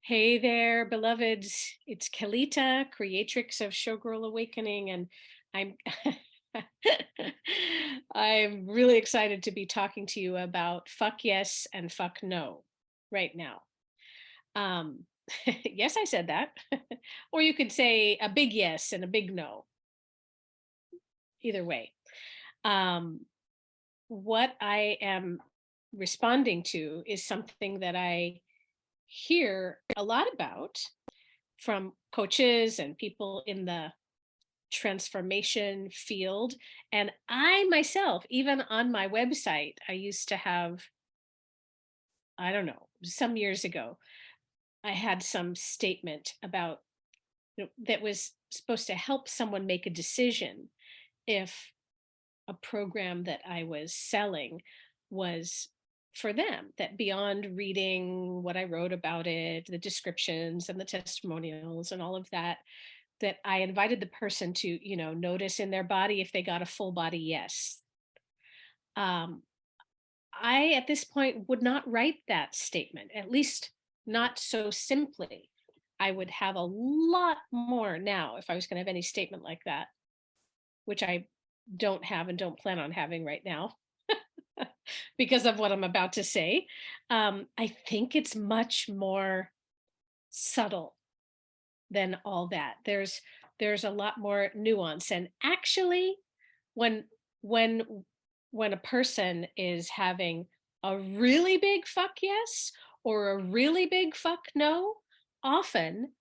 Hey there, beloveds. It's Kalita, creatrix of Showgirl Awakening, and I'm I'm really excited to be talking to you about fuck yes and fuck no right now. Um, yes, I said that. Or you could say a big yes and a big no, either way. Um, what I am responding to is something that I hear a lot about from coaches and people in the transformation field. And I myself, even on my website, I used to have, I don't know, some years ago, I had some statement about that was supposed to help someone make a decision if a program that I was selling was for them, that beyond reading what I wrote about it, the descriptions and the testimonials and all of that, that I invited the person to, notice in their body if they got a full body yes. Um, I, at this point, would not write that statement, at least not so simply. I would have a lot more now if I was going to have any statement like that, which I don't have and don't plan on having right now because of what I'm about to say. I think it's much more subtle than all that. There's a lot more nuance. And actually, when when when a person is having a really big fuck yes or a really big fuck no, often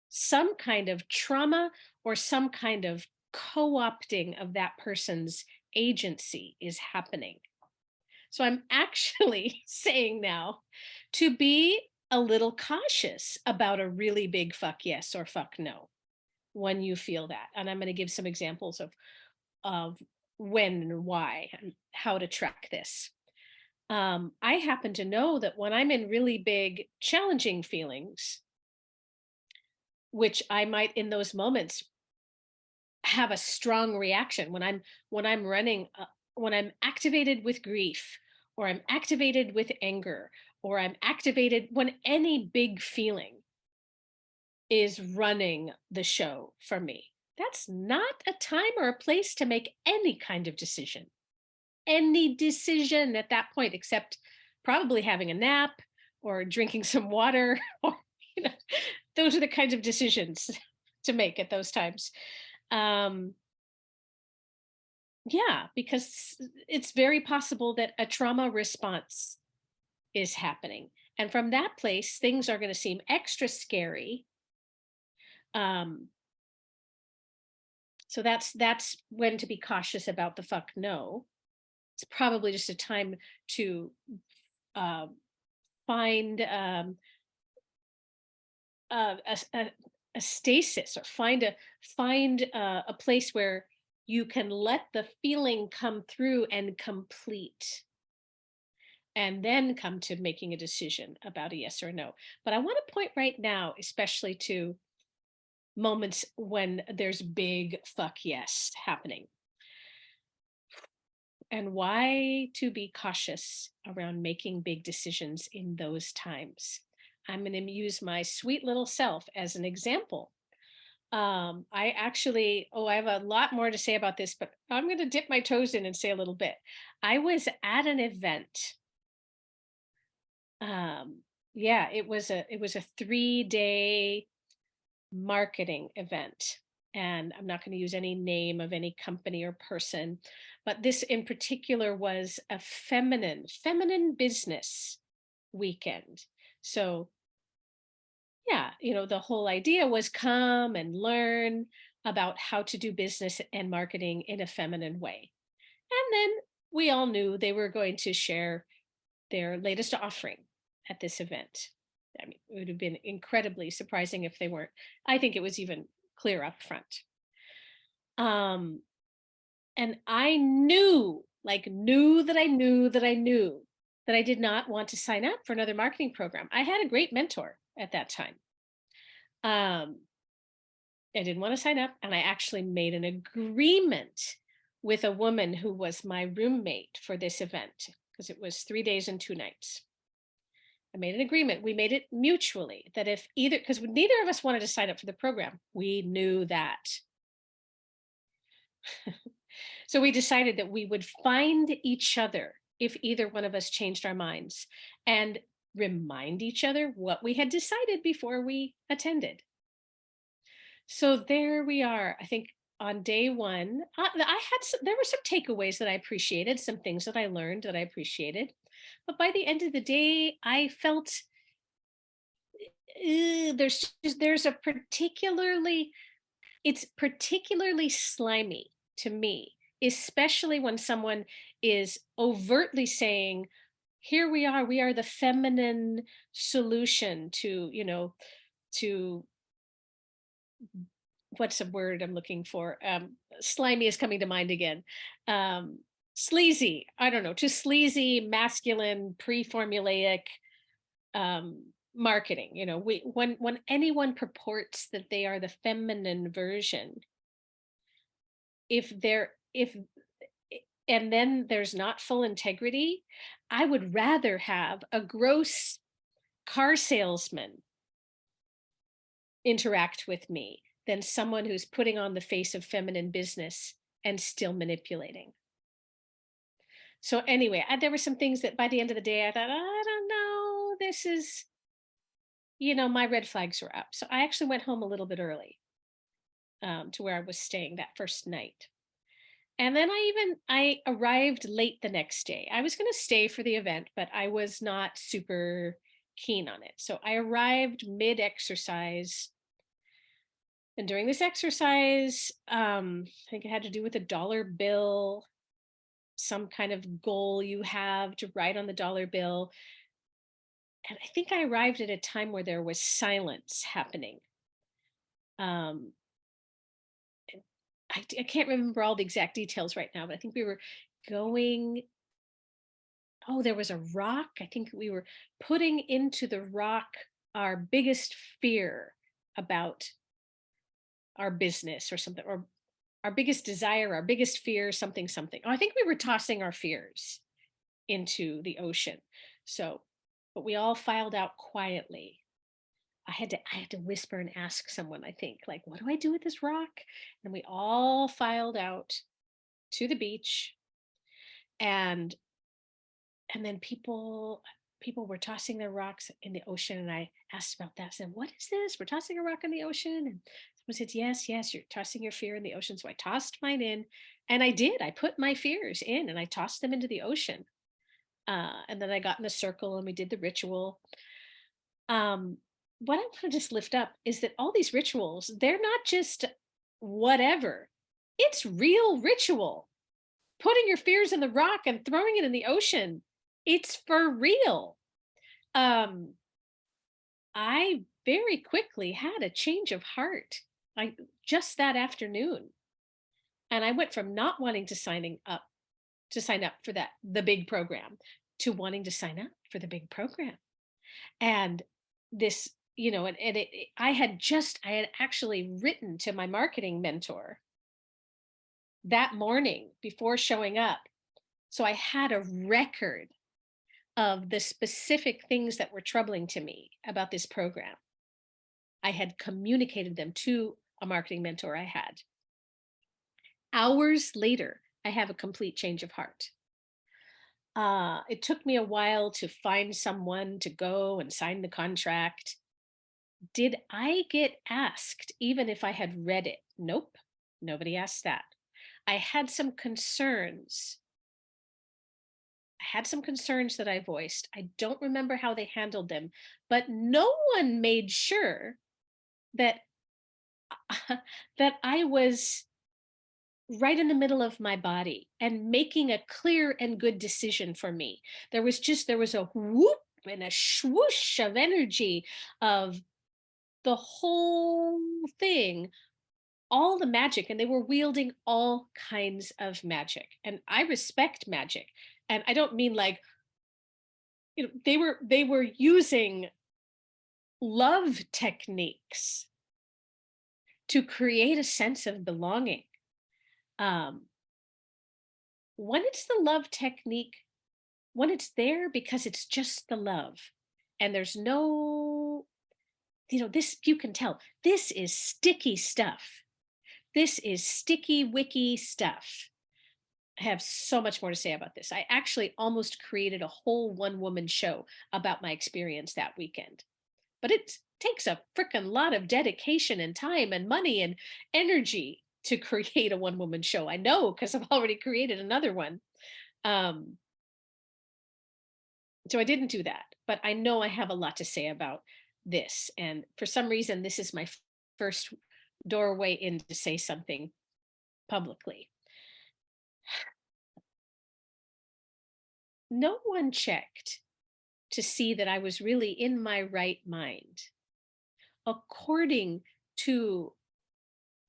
some kind of trauma or some kind of co-opting of that person's agency is happening. So I'm actually saying now to be a little cautious about a really big fuck yes or fuck no when you feel that. And I'm going to give some examples of when and why and how to track this. I happen to know that when I'm in really big, challenging feelings, which I might in those moments have a strong reaction when I'm running when I'm activated with grief, or I'm activated with anger, or I'm activated when any big feeling is running the show for me. That's not a time or a place to make any kind of decision. Any decision at that point, except probably having a nap or drinking some water, or you know, those are the kinds of decisions to make at those times. Um, yeah, because it's very possible that a trauma response is happening. And from that place, things are going to seem extra scary. Um, so that's when to be cautious about the fuck no. It's probably just a time to uh, find a stasis, or find a place where you can let the feeling come through and complete, and then come to making a decision about a yes or no. But I want to point right now, especially to moments when there's big fuck yes happening, and why to be cautious around making big decisions in those times. I'm going to use my sweet little self as an example. I have a lot more to say about this, but I'm going to dip my toes in and say a little bit. I was at an event. Um, yeah, it was a 3-day marketing event. And I'm not going to use any name of any company or person, but this in particular was a feminine business weekend. So yeah, the whole idea was come and learn about how to do business and marketing in a feminine way. And then we all knew they were going to share their latest offering at this event. I mean, it would have been incredibly surprising if they weren't. I think it was even clear up front. Um, and I knew, like, knew that I knew that I knew that I did not want to sign up for another marketing program. I had a great mentor at that time. Um, I didn't want to sign up, and I actually made an agreement with a woman who was my roommate for this event, because it was 3 days and 2 nights. I made an agreement. We made it mutually that if either, because neither of us wanted to sign up for the program, we knew that. So we decided that we would find each other if either one of us changed our minds and remind each other what we had decided before we attended. So there we are. I think on day one, there were some takeaways that I appreciated, some things that I learned that I appreciated. But by the end of the day, I felt there's a particularly it's particularly slimy to me, especially when someone is overtly saying, here we are the feminine solution to, to what's a word I'm looking for? Slimy is coming to mind again. Um, Sleazy, I don't know, to sleazy, masculine, pre-formulaic um, marketing. When anyone purports that they are the feminine version, if and then there's not full integrity, I would rather have a gross car salesman interact with me than someone who's putting on the face of feminine business and still manipulating. So anyway, there were some things that by the end of the day I thought, I don't know, this is, my red flags were up. So I actually went home a little bit early, to where I was staying that first night. And then I arrived late the next day. I was going to stay for the event, but I was not super keen on it. So I arrived mid exercise. And during this exercise, I think it had to do with a dollar bill, some kind of goal you have to write on the dollar bill. And I think I arrived at a time where there was silence happening. Um, I can't remember all the exact details right now, but I think we were going, oh, there was a rock. I think we were putting into the rock our biggest fear about our business or something, or our biggest desire, our biggest fear, something, something. Oh, I think we were tossing our fears into the ocean. So, but we all filed out quietly. I had to whisper and ask someone, I think, like, what do I do with this rock? And we all filed out to the beach, and then people were tossing their rocks in the ocean, and I asked about that. I said, what is this? We're tossing a rock in the ocean. And someone said, yes, yes, you're tossing your fear in the ocean. So I tossed mine in, and I did. I put my fears in and I tossed them into the ocean. And then I got in a circle and we did the ritual. What I want to just lift up is that all these rituals, they're not just whatever, it's real ritual. Putting your fears in the rock and throwing it in the ocean, it's for real. um I very quickly had a change of heart, like just that afternoon, and I went from not wanting to sign up for the big program, to wanting to sign up for the big program. And this, I had actually written to my marketing mentor that morning before showing up. So I had a record of the specific things that were troubling to me about this program. I had communicated them to a marketing mentor I had. Hours later, I have a complete change of heart. It took me a while to find someone to go and sign the contract. Did I get asked even if I had read it? Nope, nobody asked that. I had some concerns. I had some concerns that I voiced. I don't remember how they handled them, but no one made sure that that I was right in the middle of my body and making a clear and good decision for me. There was a whoop and a swoosh of energy of the whole thing, all the magic, and they were wielding all kinds of magic. And I respect magic. And I don't mean like, they were using love techniques to create a sense of belonging. Um, when it's the love technique, when it's there because it's just the love, And there's no, this, you can tell, this is sticky stuff. This is sticky, wicky stuff. I have so much more to say about this. I actually almost created a whole one woman show about my experience that weekend. But it takes a freaking lot of dedication and time and money and energy to create a one woman show. I know because I've already created another one. Um, so I didn't do that, but I know I have a lot to say about this. And for some reason, this is my first doorway in to say something publicly. No one checked to see that I was really in my right mind, according to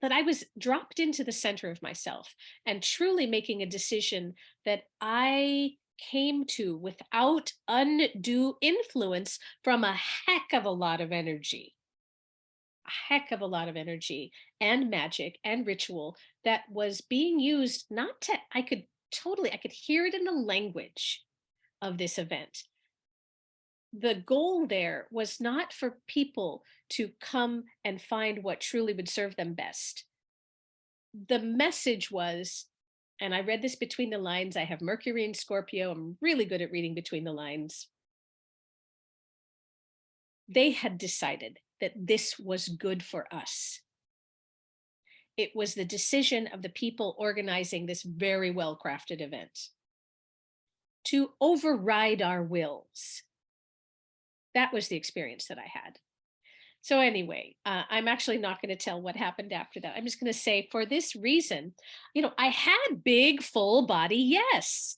that I was dropped into the center of myself and truly making a decision that I came to without undue influence from a heck of a lot of energy, a heck of a lot of energy and magic and ritual that was being used not to, I could hear it in the language of this event. The goal there was not for people to come and find what truly would serve them best. The message was, and I read this between the lines. I have Mercury in Scorpio. I'm really good at reading between the lines. They had decided that this was good for us. It was the decision of the people organizing this very well crafted event to override our wills. That was the experience that I had. So, anyway, I'm actually not going to tell what happened after that. I'm just going to say, for this reason, I had big, full body yes.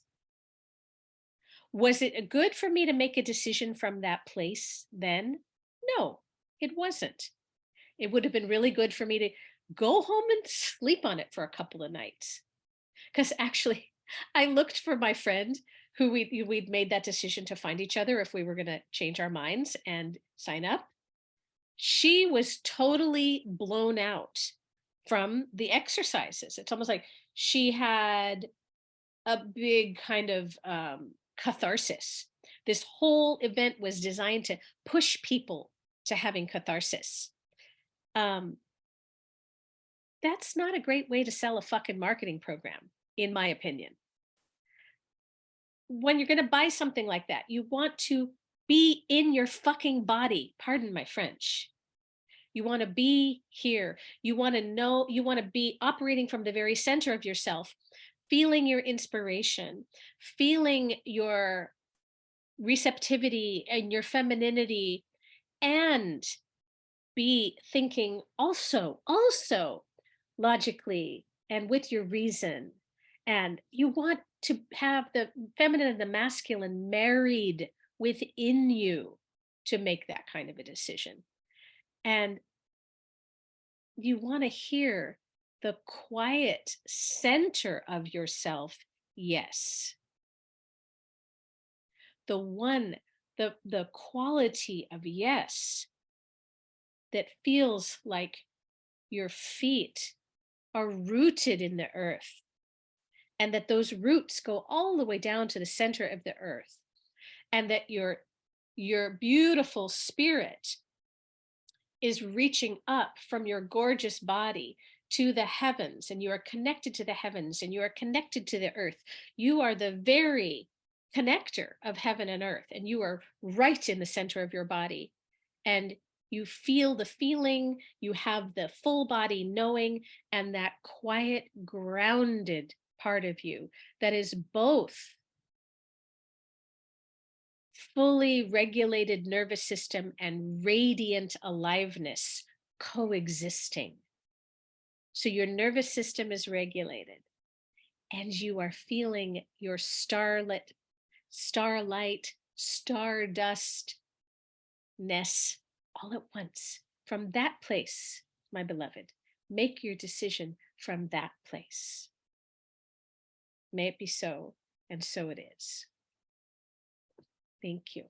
Was it good for me to make a decision from that place then? No, it wasn't. It would have been really good for me to go home and sleep on it for a couple of nights. Because actually, I looked for my friend who we'd made that decision to find each other if we were going to change our minds and sign up. She was totally blown out from the exercises. It's almost like she had a big kind of catharsis. This whole event was designed to push people to having catharsis. Um, that's not a great way to sell a fucking marketing program, in my opinion. When you're going to buy something like that, you want to be in your fucking body. Pardon my French. You want to be here. You want to know, you want to be operating from the very center of yourself, feeling your inspiration, feeling your receptivity and your femininity, and be thinking also logically and with your reason. And you want to have the feminine and the masculine married within you to make that kind of a decision. And you want to hear the quiet center of yourself. Yes. The one, the quality of yes that feels like your feet are rooted in the earth, and that those roots go all the way down to the center of the earth, and that your beautiful spirit is reaching up from your gorgeous body to the heavens, and you are connected to the heavens, and you are connected to the earth. You are the very connector of heaven and earth, and you are right in the center of your body. And you feel the feeling, you have the full body knowing, and that quiet, grounded part of you that is both fully regulated nervous system and radiant aliveness coexisting. So your nervous system is regulated and you are feeling your starlight, stardustness all at once. From that place, my beloved, make your decision from that place. May it be so, and so it is. Thank you.